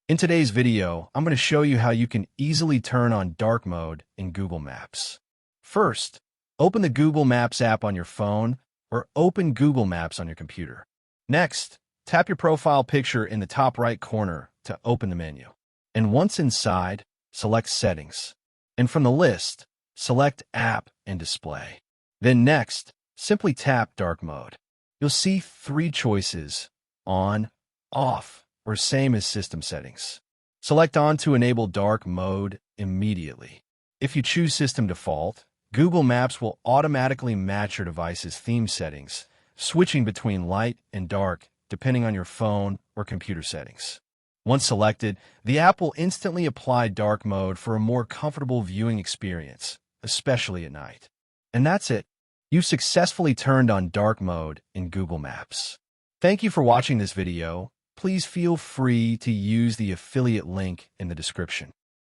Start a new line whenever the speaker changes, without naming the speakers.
In today's video, I'm going to show you how you can easily turn on dark mode in Google Maps. First, open the Google Maps app on your phone or open Google Maps on your computer. Next, tap your profile picture in the top right corner to open the menu. And once inside, select Settings. And from the list, select App and Display. Then next, simply tap Dark Mode. You'll see three choices: On, Off, or same as system settings. Select On to enable dark mode immediately. If you choose System Default, Google Maps will automatically match your device's theme settings, switching between light and dark depending on your phone or computer settings. Once selected, the app will instantly apply dark mode for a more comfortable viewing experience, especially at night. And that's it. You've successfully turned on dark mode in Google Maps. Thank you for watching this video. Please feel free to use the affiliate link in the description.